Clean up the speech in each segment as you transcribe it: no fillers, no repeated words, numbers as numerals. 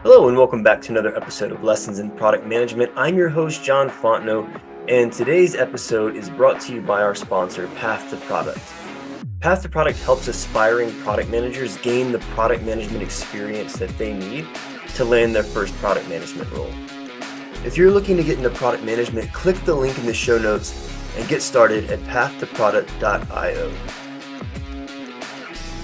Hello and welcome back to another episode of Lessons in Product Management. I'm your host, John Fontenot, and today's episode is brought to you by our sponsor, Path to Product. Path to Product helps aspiring product managers gain the product management experience that they need to land their first product management role. If you're looking to get into product management, click the link in the show notes and get started at pathtoproduct.io.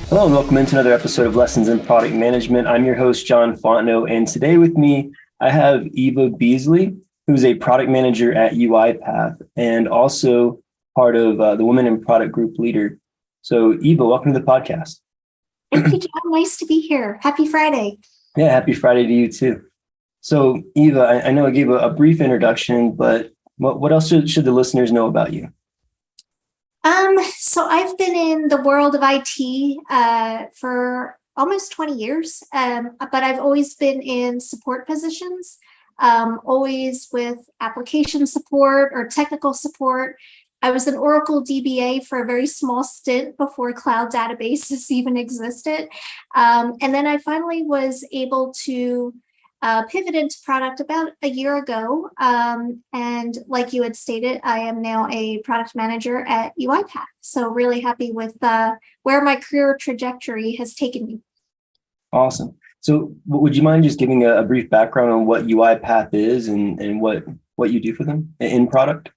Hello and welcome into another episode of Lessons in Product Management. I'm your host, John Fontenot, and today with me, I have Eva Beasley, who's a product manager at UiPath and also part of the Women in Product Group leader. So Eva, welcome to the podcast. Thank you, John. Nice to be here. Happy Friday. Yeah, happy Friday to you too. So Eva, I know I gave a brief introduction, but what else should the listeners know about you? So I've been in the world of IT for almost 20 years, but I've always been in support positions, always with application support or technical support. I was an Oracle DBA for a very small stint before cloud databases even existed. And then I finally was able to pivot into product about a year ago. And like you had stated, I am now a product manager at UiPath. So really happy with where my career trajectory has taken me. Awesome. So would you mind just giving a brief background on what UiPath is and what you do for them in product?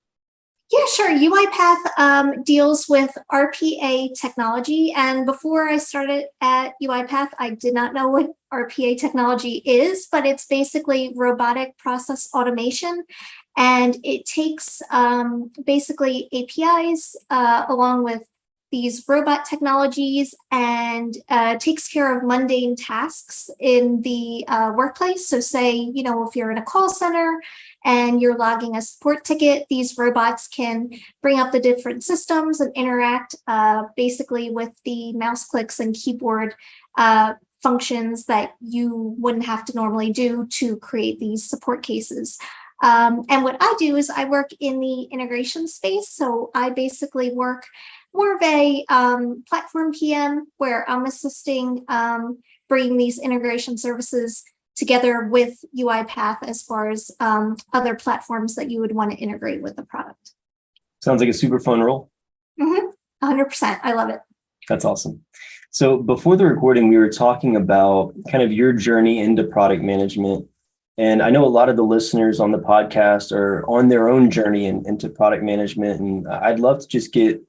Yeah, sure. UiPath deals with RPA technology. And before I started at UiPath, I did not know what RPA technology is, but it's basically robotic process automation. And it takes basically APIs along with these robot technologies and takes care of mundane tasks in the workplace. So say, if you're in a call center and you're logging a support ticket, these robots can bring up the different systems and interact basically with the mouse clicks and keyboard functions that you wouldn't have to normally do to create these support cases. And what I do is I work in the integration space. So I basically work more of a platform PM where I'm assisting bringing these integration services together with UiPath as far as other platforms that you would want to integrate with the product. Sounds like a super fun role. 100%. I love it. That's awesome. So before the recording, we were talking about kind of your journey into product management. And I know a lot of the listeners on the podcast are on their own journey into product management. And I'd love to just get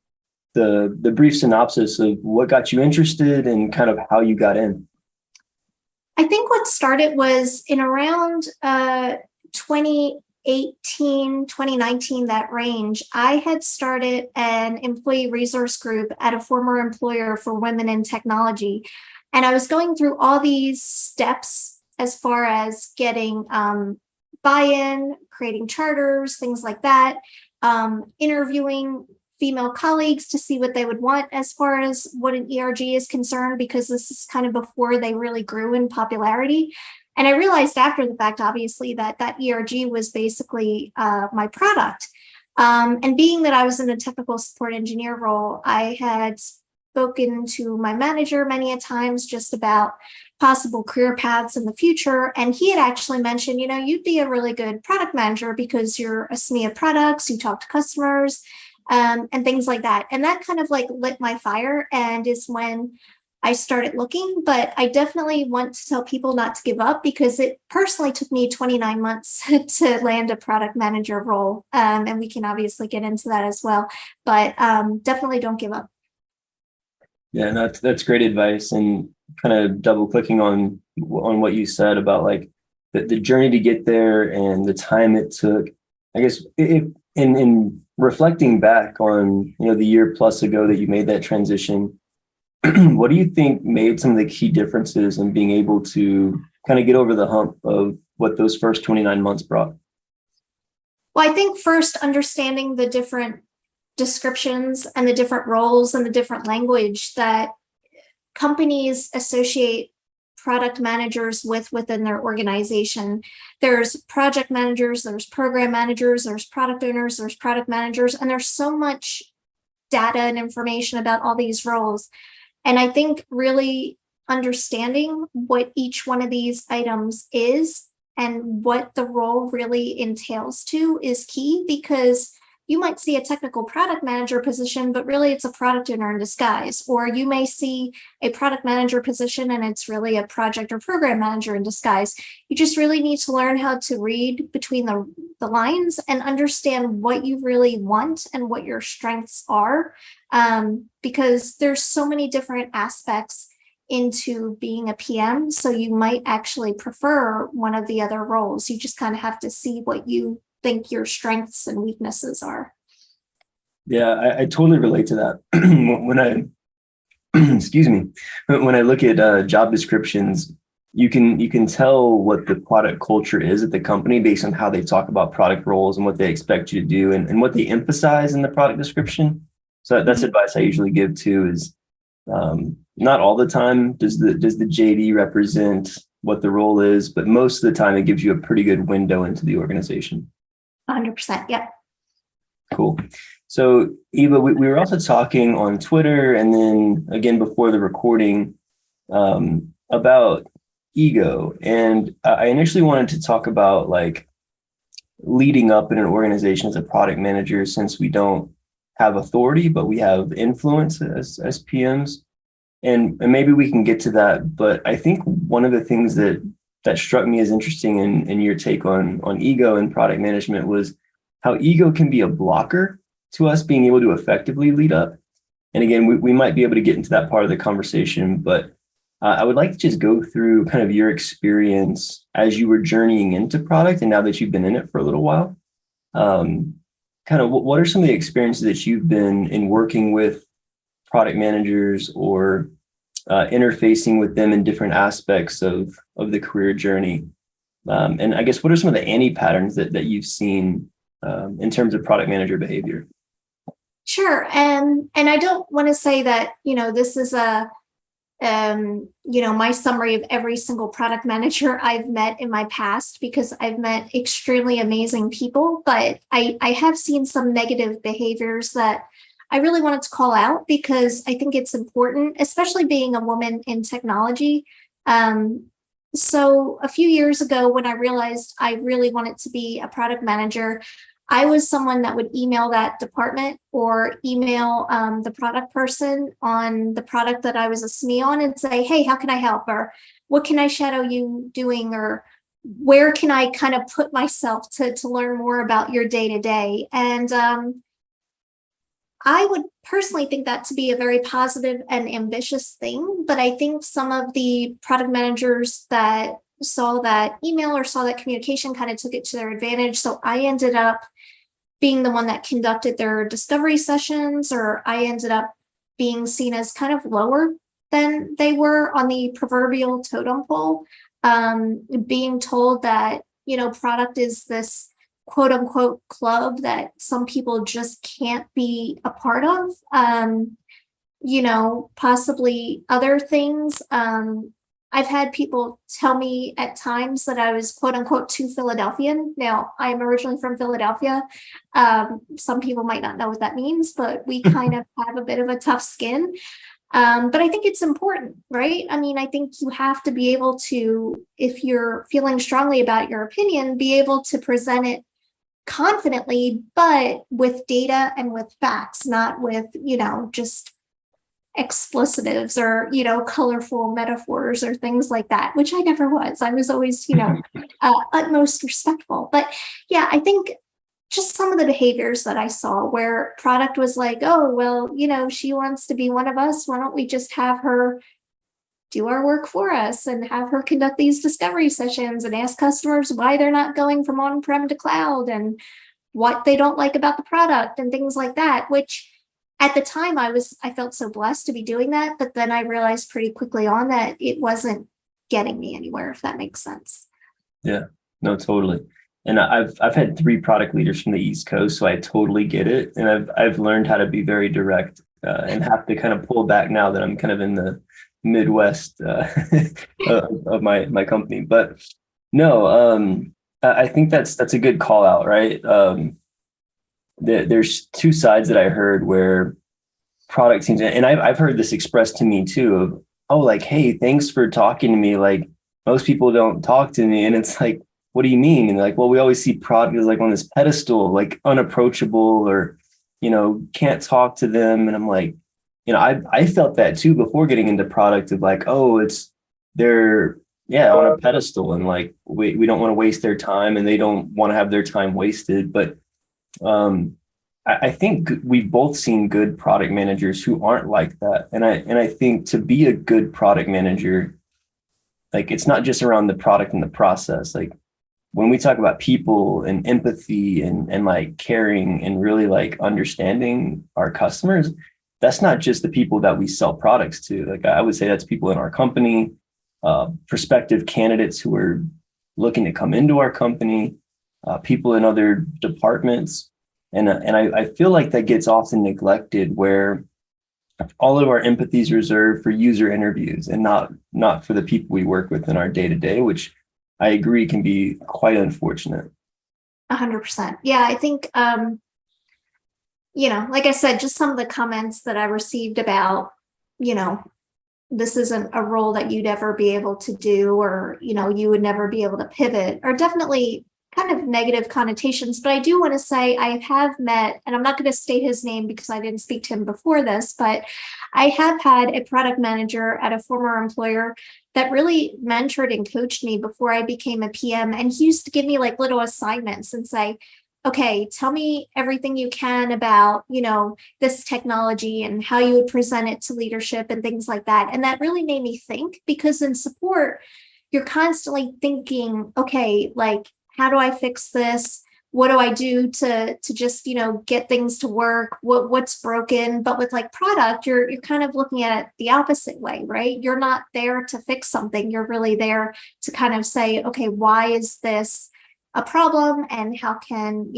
the brief synopsis of what got you interested and kind of how you got in. I think what started was in around 2018, 2019, that range. I had started an employee resource group at a former employer for women in technology. And I was going through all these steps as far as getting buy-in, creating charters, things like that, interviewing female colleagues to see what they would want as far as what an ERG is concerned, because this is kind of before they really grew in popularity. And I realized after the fact, obviously, that ERG was basically my product. And being that I was in a technical support engineer role, I had spoken to my manager many a times just about possible career paths in the future. And he had actually mentioned, you'd be a really good product manager because you're a SME of products, you talk to customers, and things like that. And that kind of lit my fire, and is when I started looking. But I definitely want to tell people not to give up, because it personally took me 29 months to land a product manager role. And we can obviously get into that as well, but definitely don't give up. Yeah, that's great advice. And kind of double clicking on what you said about the journey to get there and the time it took. I guess in reflecting back on the year plus ago that you made that transition, what do you think made some of the key differences in being able to kind of get over the hump of what those first 29 months brought? Well, I think first understanding the different descriptions and the different roles and the different language that companies associate product managers within their organization. There's project managers, there's program managers, there's product owners, there's product managers, and there's so much data and information about all these roles. And I think really understanding what each one of these items is and what the role really entails to is key, because you might see a technical product manager position, but really it's a product owner in disguise. Or you may see a product manager position and it's really a project or program manager in disguise. You just really need to learn how to read between the lines and understand what you really want and what your strengths are, because there's so many different aspects into being a PM. So you might actually prefer one of the other roles. You just kind of have to see what you think your strengths and weaknesses are. Yeah, I totally relate to that. When I, excuse me, when I look at job descriptions, you can tell what the product culture is at the company based on how they talk about product roles and what they expect you to do and what they emphasize in the product description. So that's advice I usually give too, is not all the time does the JD represent what the role is, but most of the time it gives you a pretty good window into the organization. 100%. Yep. Cool. So Eva, we were also talking on Twitter and then again before the recording about ego. And I initially wanted to talk about like leading up in an organization as a product manager, since we don't have authority, but we have influence as PMs. And maybe we can get to that. But I think one of the things that struck me as interesting in your take on ego and product management was how ego can be a blocker to us being able to effectively lead up. And again, we might be able to get into that part of the conversation, but I would like to just go through kind of your experience as you were journeying into product and now that you've been in it for a little while. Kind of what are some of the experiences that you've been in working with product managers or interfacing with them in different aspects of the career journey? And I guess what are some of the anti-patterns that you've seen in terms of product manager behavior? Sure. And I don't want to say that, this is my summary of every single product manager I've met in my past, because I've met extremely amazing people, but I have seen some negative behaviors that I really wanted to call out because I think it's important, especially being a woman in technology. So a few years ago, when I realized I really wanted to be a product manager, I was someone that would email that department or email the product person on the product that I was a SME on and say, hey, how can I help? Or what can I shadow you doing? Or where can I kind of put myself to learn more about your day to day? And I would personally think that to be a very positive and ambitious thing. But I think some of the product managers that saw that email or saw that communication kind of took it to their advantage. So I ended up being the one that conducted their discovery sessions, or I ended up being seen as kind of lower than they were on the proverbial totem pole, being told that, product is this quote unquote club that some people just can't be a part of, possibly other things. I've had people tell me at times that I was quote unquote too Philadelphian. Now, I'm originally from Philadelphia. Some people might not know what that means, but we kind of have a bit of a tough skin. But I think it's important, right? I mean, I think you have to be able to, if you're feeling strongly about your opinion, be able to present it confidently, but with data and with facts, not with, just explicitives or, colorful metaphors or things like that, which I never was. I was always, utmost respectful. But yeah, I think just some of the behaviors that I saw where product was like, oh, well, she wants to be one of us. Why don't we just have her do our work for us and have her conduct these discovery sessions and ask customers why they're not going from on-prem to cloud and what they don't like about the product and things like that, which at the time I felt so blessed to be doing that. But then I realized pretty quickly on that it wasn't getting me anywhere, if that makes sense. Yeah, no, totally. And I've had 3 product leaders from the East Coast, so I totally get it. And I've learned how to be very direct and have to kind of pull back now that I'm kind of in the Midwest of my company. But no, I think that's a good call out, right? There's 2 sides that I heard where product teams, and I've heard this expressed to me too, oh, like, hey, thanks for talking to me. Like most people don't talk to me. And it's like, what do you mean? And like, well, we always see product as like on this pedestal, like unapproachable or, can't talk to them. And I'm like, I felt that too before getting into product of like, oh, they're, yeah, on a pedestal and like, we don't want to waste their time and they don't want to have their time wasted. But I think we've both seen good product managers who aren't like that. And I think to be a good product manager, like it's not just around the product and the process. Like when we talk about people and empathy and like caring and really like understanding our customers, that's not just the people that we sell products to. Like I would say that's people in our company, prospective candidates who are looking to come into our company, people in other departments. And I feel like that gets often neglected where all of our empathy is reserved for user interviews and not for the people we work with in our day to day, which I agree can be quite unfortunate. 100%. Yeah, I think, like I said, just some of the comments that I received about, you know, this isn't a role that you'd ever be able to do, or, you would never be able to pivot, are definitely kind of negative connotations. But I do want to say I have met, and I'm not going to state his name because I didn't speak to him before this, but I have had a product manager at a former employer that really mentored and coached me before I became a PM. And he used to give me like little assignments and say, okay, tell me everything you can about, this technology and how you would present it to leadership and things like that. And that really made me think, because in support, you're constantly thinking, okay, like, how do I fix this? What do I do to just, get things to work? What's broken? But with like product, you're kind of looking at it the opposite way, right? You're not there to fix something. You're really there to kind of say, okay, why is this a problem, and how can,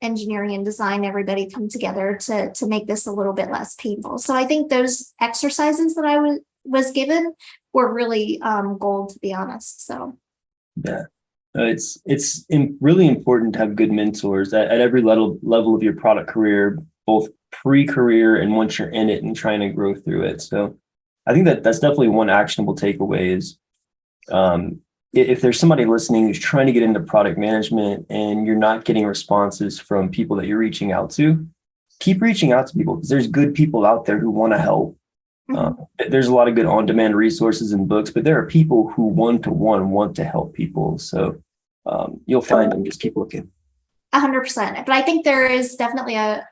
engineering and design, everybody come together to make this a little bit less painful. So I think those exercises that I was given were really gold, to be honest. So Yeah. It's really important to have good mentors at every level of your product career, both pre-career and once you're in it and trying to grow through it. So I think that's definitely one actionable takeaway is if there's somebody listening who's trying to get into product management and you're not getting responses from people that you're reaching out to, keep reaching out to people because there's good people out there who want to help. There's a lot of good on-demand resources and books, but there are people who one-to-one want to help people. So you'll find them. Just keep looking. 100%. But I think there is definitely a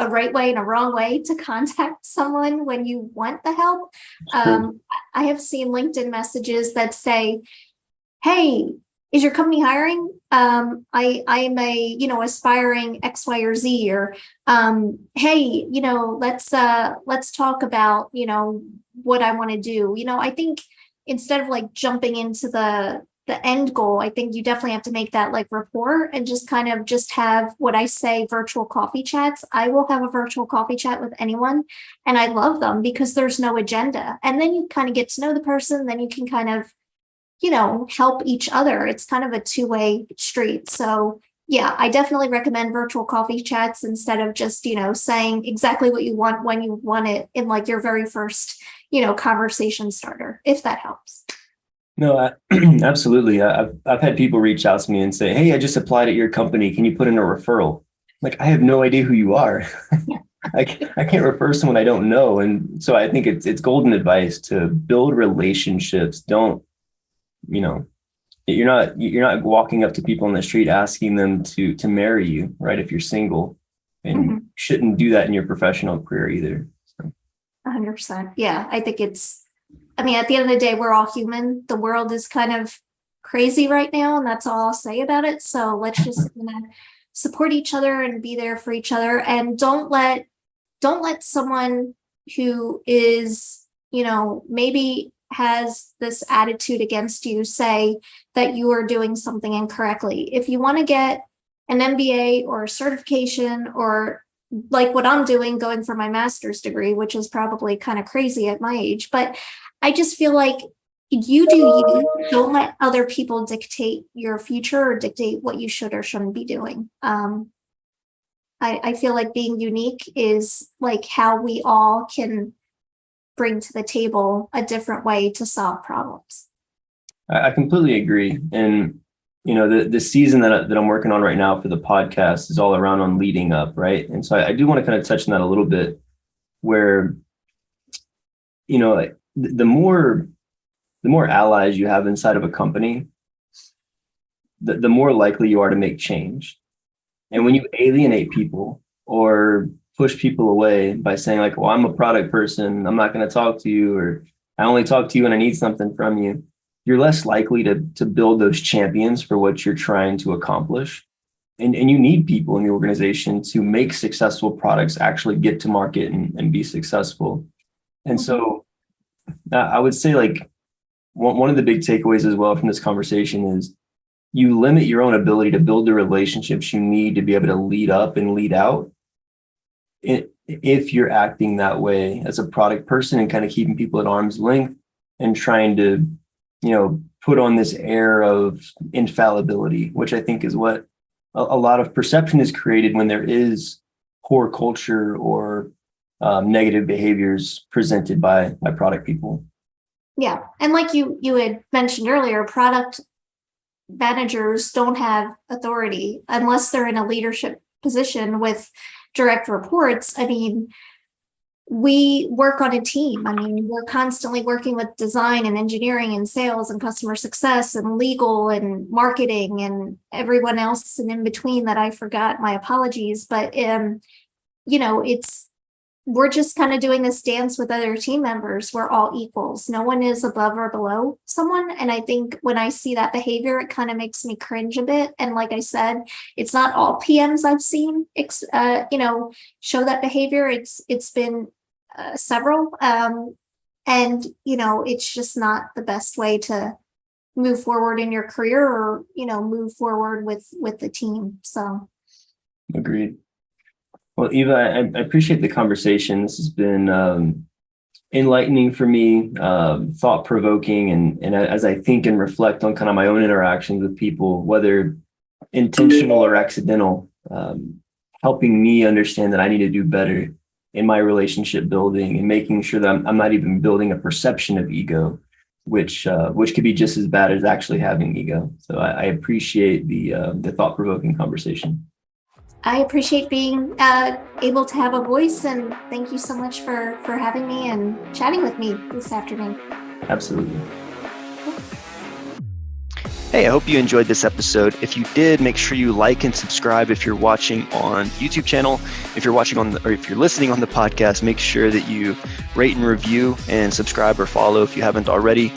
right way and a wrong way to contact someone when you want the help. I have seen LinkedIn messages that say, hey, is your company hiring? I'm a, aspiring X, Y, or Z, or, hey, let's talk about, what I want to do. I think instead of like jumping into the end goal, I think you definitely have to make that like rapport and just kind of just have what I say virtual coffee chats. I will have a virtual coffee chat with anyone, and I love them because there's no agenda. And then you kind of get to know the person, then you can kind of help each other. It's kind of a two-way street. So yeah, I definitely recommend virtual coffee chats instead of just, saying exactly what you want when you want it in like your very first, conversation starter, if that helps. No, absolutely. I've had people reach out to me and say, hey, I just applied at your company. Can you put in a referral? Like, I have no idea who you are. I can't refer someone I don't know. And so I think it's golden advice to build relationships. Don't, you're not walking up to people on the street asking them to marry you, right? If you're single, and you shouldn't do that in your professional career either. So. 100%. Yeah, I think at the end of the day, we're all human. The world is kind of crazy right now, and that's all I'll say about it. So let's just support each other and be there for each other, and don't let someone who is, maybe has this attitude against you say that you are doing something incorrectly. If you want to get an MBA or a certification, or like what I'm doing, going for my master's degree, which is probably kind of crazy at my age, but I just feel like you do you. Don't let other people dictate your future or dictate what you should or shouldn't be doing. I feel like being unique is like how we all can bring to the table a different way to solve problems. I completely agree. And, the season that I'm working on right now for the podcast is all around on leading up, right? And so I do want to kind of touch on that a little bit, where, the more allies you have inside of a company, the more likely you are to make change. And when you alienate people or push people away by saying like, well, I'm a product person, I'm not going to talk to you, or I only talk to you when I need something from you, you're less likely to build those champions for what you're trying to accomplish. And you need people in the organization to make successful products actually get to market and be successful. And so I would say like one of the big takeaways as well from this conversation is you limit your own ability to build the relationships you need to be able to lead up and lead out if you're acting that way as a product person and kind of keeping people at arm's length and trying to, put on this air of infallibility, which I think is what a lot of perception is created when there is poor culture or negative behaviors presented by product people. Yeah. And like you had mentioned earlier, product managers don't have authority unless they're in a leadership position with direct reports. I mean, we work on a team. I mean, we're constantly working with design and engineering and sales and customer success and legal and marketing and everyone else and in between that I forgot. My apologies. But, we're just kind of doing this dance with other team members. We're all equals. No one is above or below someone. And I think when I see that behavior, it kind of makes me cringe a bit. And like I said, it's not all PMs I've seen, show that behavior. It's been several. And it's just not the best way to move forward in your career or, move forward with the team. So. Agreed. Well, Eva, I appreciate the conversation. This has been enlightening for me, thought-provoking, and as I think and reflect on kind of my own interactions with people, whether intentional or accidental, helping me understand that I need to do better in my relationship building and making sure that I'm not even building a perception of ego, which could be just as bad as actually having ego. So I appreciate the thought-provoking conversation. I appreciate being able to have a voice, and thank you so much for having me and chatting with me this afternoon. Absolutely. Hey, I hope you enjoyed this episode. If you did, make sure you like and subscribe if you're watching on YouTube channel. If you're watching if you're listening on the podcast, make sure that you rate and review and subscribe or follow if you haven't already.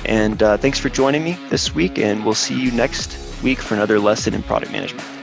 And thanks for joining me this week, and we'll see you next week for another lesson in product management.